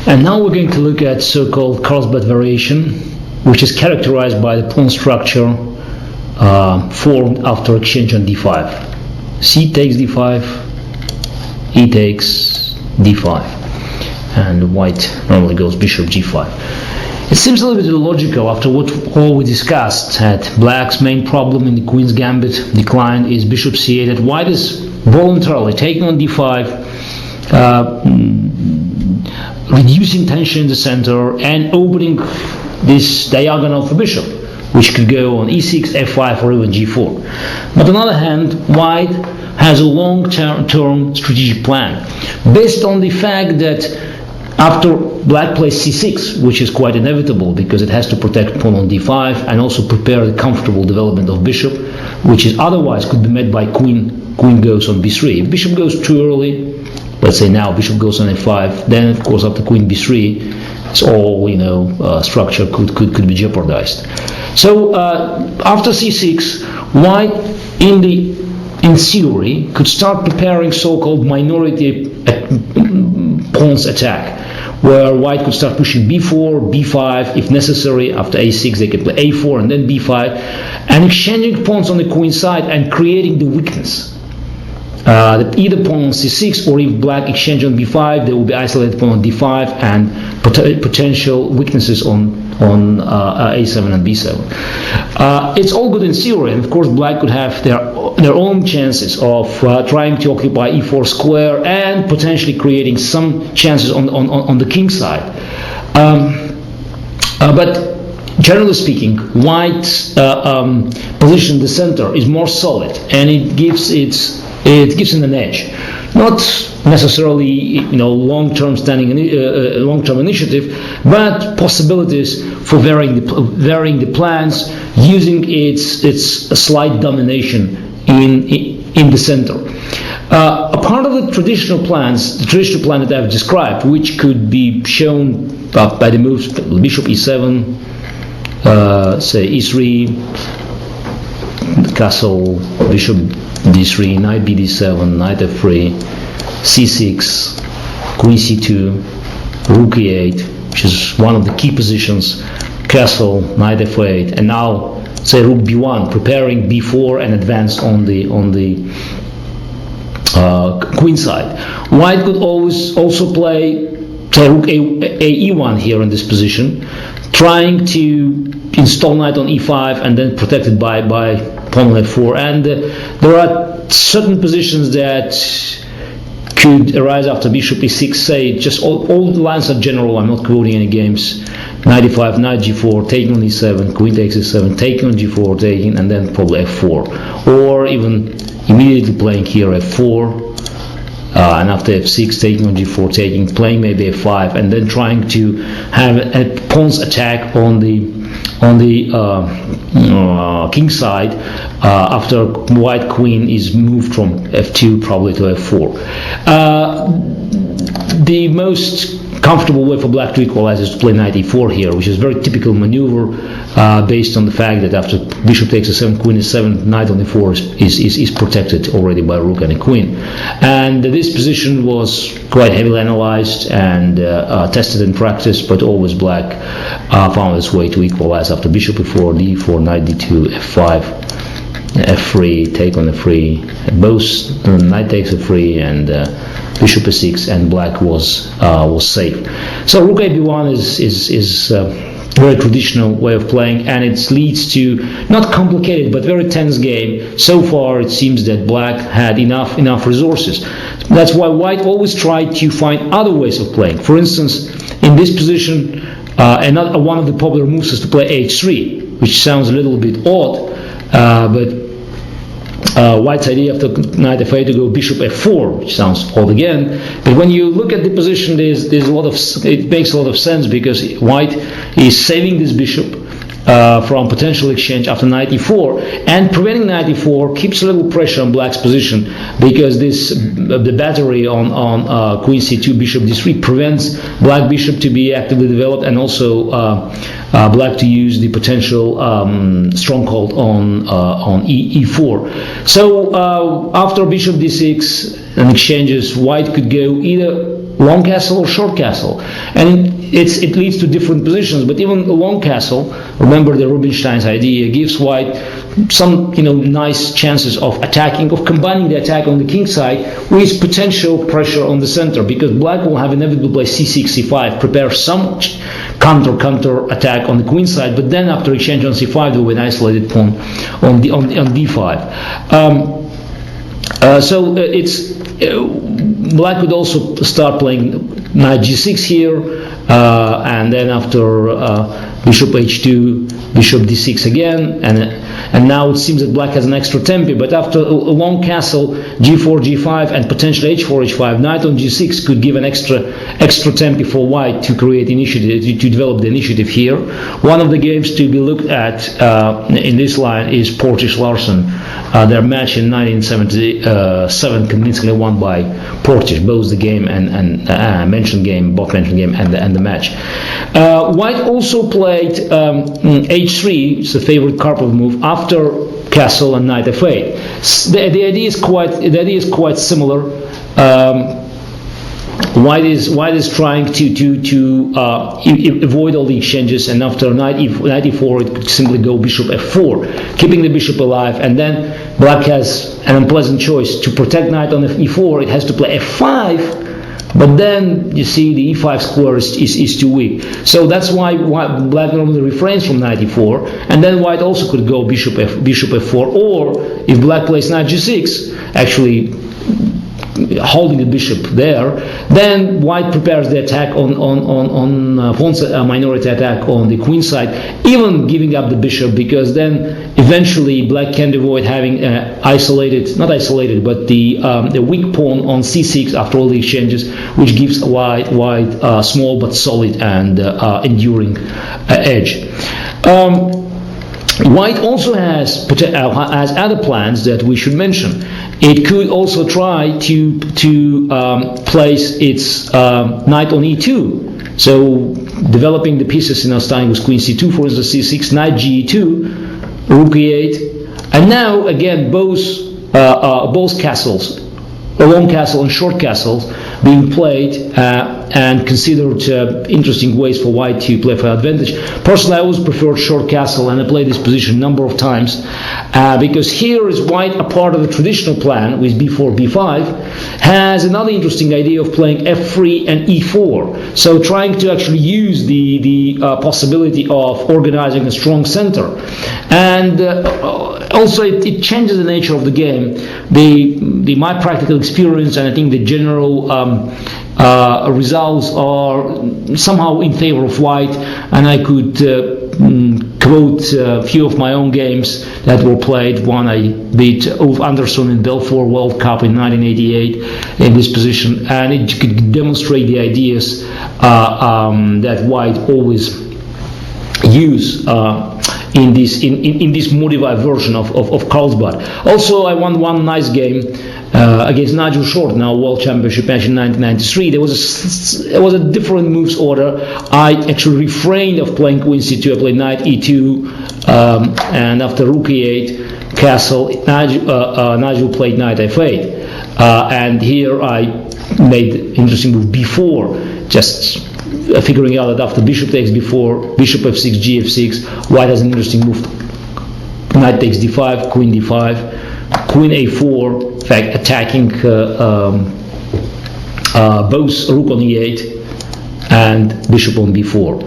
And now we're going to look at so-called Carlsbad variation, which is characterized by the pawn structure formed after exchange on d5. C takes d5, E takes d5, and white normally goes bishop g5. It seems a little bit illogical after what all we discussed, that black's main problem in the queen's gambit decline is bishop c8, that white is voluntarily taking on d5, reducing tension in the center and opening this diagonal for bishop, which could go on e6, f5, or even g4. But on the other hand, white has a long-term strategic plan based on the fact that after black plays c6, which is quite inevitable because it has to protect pawn on d5 and also prepare the comfortable development of bishop, which is otherwise could be met by queen goes on b3. If bishop goes too early, let's say now bishop goes on a5, then of course after queen b3, it's all structure could be jeopardized. So after c6, white in theory could start preparing so-called minority pawns attack, where white could start pushing b4, b5, if necessary. After a6 they could play a4 and then b5, and exchanging pawns on the queen side and creating the weakness. That either pawn on c6, or if black exchange on b5, there will be isolated pawn on d5 and potential weaknesses on a7 and b7. It's all good in theory, and of course black could have their own chances of trying to occupy e4 square and potentially creating some chances on the king side. But generally speaking, white's position in the center is more solid, and it gives it an edge. Not necessarily, long-term long-term initiative, but possibilities for varying the plans, using its slight domination in the center. A part of the traditional plan that I've described, which could be shown by the moves bishop e7, say e3, castle, bishop d3, knight bd7, knight f3, c6, queen c2, rook e8, which is one of the key positions, castle, knight f8, and now say rook b1, preparing b4 and advance on the queen side. White could always also play say rook e1 here in this position, trying to install knight on e5 and then protected by pawn on f4. And there are certain positions that could arise after bishop e6. Say just all the lines are general. I'm not quoting any games. Knight e5, knight g4, taking on e7, queen takes e7, taking on g4, taking, and then probably f4, or even immediately playing here f4. And after f6, taking on g4, taking, playing maybe f5, and then trying to have a pawn's attack on the king side after white queen is moved from f2 probably to f4. The most comfortable way for black to equalize is to play knight e4 here, which is a very typical maneuver based on the fact that after bishop takes a7, queen e7, knight on e4 is protected already by rook and a queen. And this position was quite heavily analyzed and tested in practice, but always black found its way to equalize after bishop e4, d4, knight d2, f5, f3, take on f3, both knight takes f3 and bishop e6, and black was safe. So rook ab1 is very traditional way of playing, and it leads to not complicated but very tense game. So far it seems that black had enough resources. That's why white always tried to find other ways of playing. For instance, in this position, one of the popular moves is to play h3, which sounds a little bit odd, but white's idea after knight f8 to go bishop f4, which sounds odd again, but when you look at the position, there's a lot of, it makes a lot of sense, because white is saving this bishop from potential exchange after knight e4, and preventing knight e4 keeps a little pressure on black's position, because the battery on queen c2, bishop d3 prevents black bishop to be actively developed, and also black to use the potential stronghold on e4. So after bishop d6, and exchanges, white could go either long castle or short castle, and it leads to different positions. But even a long castle, remember the Rubinstein's idea, gives white some nice chances of attacking, of combining the attack on the king side with potential pressure on the center, because black will have inevitably play c6, c5, prepare some counter attack on the queen side, but then after exchange on c5 there will be an isolated pawn on d5. So black could also start playing knight g6 here, and then after bishop h2, bishop d6 again, and now it seems that black has an extra tempo. But after a long castle, g4, g5, and potentially h4, h5, knight on g6 could give an extra tempo for white to create initiative, to develop the initiative here. One of the games to be looked at in this line is Portish-Larsen. Their match in 1977 convincingly won by Portish, both the game and mentioned game, and the match. White also played h3, it's a favorite Karpov move, after castle and knight f8. The idea is quite similar. White is trying to avoid all the exchanges, and after knight e4 it could simply go bishop f4, keeping the bishop alive, and then black has an unpleasant choice. To protect knight on e4 it has to play f5, but then you see the e5 square is too weak. So that's why black normally refrains from knight e4, and then white also could go bishop f4, or if black plays knight g6, actually holding the bishop there, then white prepares the attack on minority attack on the queen side, even giving up the bishop, because then eventually black can avoid having not isolated, but the weak pawn on c6 after all the exchanges, which gives white small but solid and enduring edge. White also has other plans that we should mention. It could also try to place its knight on e2, so developing the pieces, starting with queen c2, for instance, c6, knight ge2, rook e8, and now again both castles, a long castle and short castles, being played and considered interesting ways for white to play for advantage. Personally, I always preferred short castle, and I played this position a number of times because here is white, a part of the traditional plan with b4, b5, has another interesting idea of playing f3 and e4. So trying to actually use the possibility of organizing a strong center, and also it changes the nature of the game. My practical experience, and I think the general results are somehow in favor of white, and I could quote a few of my own games that were played. One I beat Ulf Andersson in Belfort World Cup in 1988 in this position, and it could demonstrate the ideas that white always use in this modified version of Carlsbad. Also, I won one nice game against Nigel Short, now World Championship match in 1993. There was a different moves order. I actually refrained of playing queen c2. I played knight e2, and after rook e8, castle, Nigel played knight f8, and here I made interesting move b4, just figuring out that after bishop takes b4, bishop f6, gf6, white has an interesting move. Knight takes d5, queen d5, queen a4, in fact attacking both rook on e8 and bishop on b4.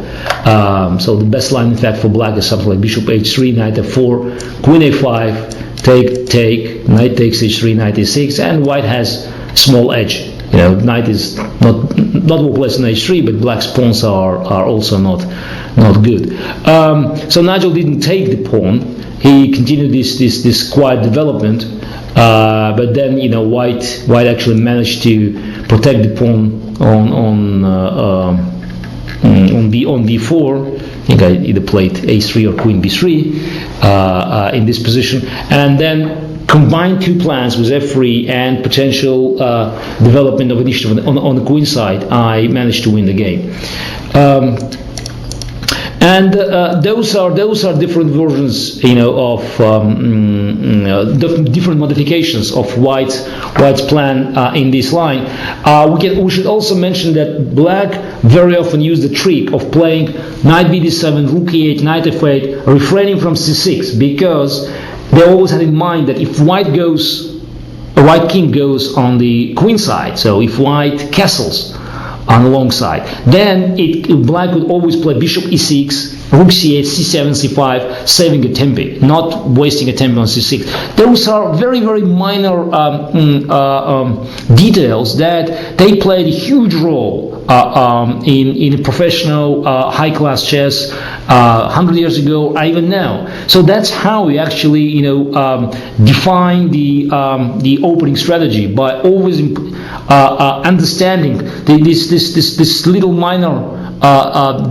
So the best line in fact for black is something like bishop h3, knight f4, queen a5, take, knight takes h3, knight e6, and white has small edge. Knight is not well placed on h3, but black's pawns are also not good. So Nigel didn't take the pawn. He continued this quiet development, but then white actually managed to protect the pawn on b4. I think I either played a3 or queen b3 in this position, and then combined two plans with f3 and potential development of initiative on the queen side. I managed to win the game. And those are different versions, of different modifications of White's plan in this line. We should also mention that Black very often used the trick of playing knight bd7, rook e8, knight f8, refraining from c6, because they always had in mind that if White king goes on the queen side, so if White castles on the long side, then Black would always play bishop e6, rook c8, c7, c5, saving a tempi, not wasting a tempi on c6. Those are very, very minor details that they played a huge role in professional high-class chess 100 years ago, or even now. So that's how we actually, define the opening strategy, by always understanding this little minor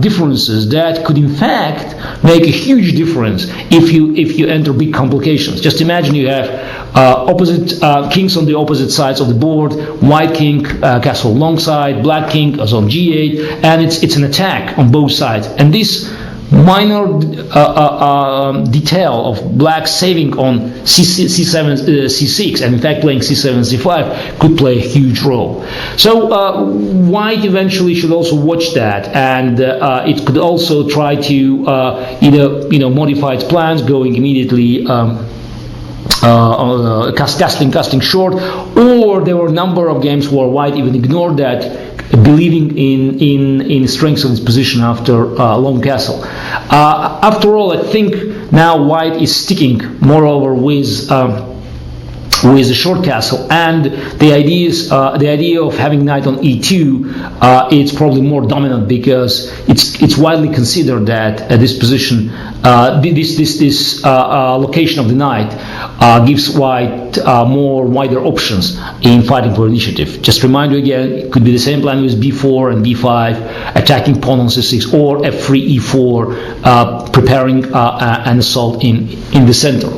differences that could in fact make a huge difference if you enter big complications. Just imagine you have opposite kings on the opposite sides of the board. White king castle long side, black king is on g8, and it's an attack on both sides. And this minor detail of Black saving on c7, c6, and in fact playing c7, c5 could play a huge role. So White eventually should also watch that, and it could also try to modify its plans, going immediately casting short, or there were a number of games where White even ignored that, believing in the strengths of his position after long castle. After all, I think now White is sticking moreover with a short castle, and the idea of having knight on e2 it's probably more dominant, because it's widely considered that this position, this location of the knight gives White more wider options in fighting for initiative. Just remind you again, it could be the same plan with b4 and b5, attacking pawn on c6, or f3, e4, preparing an assault in the center.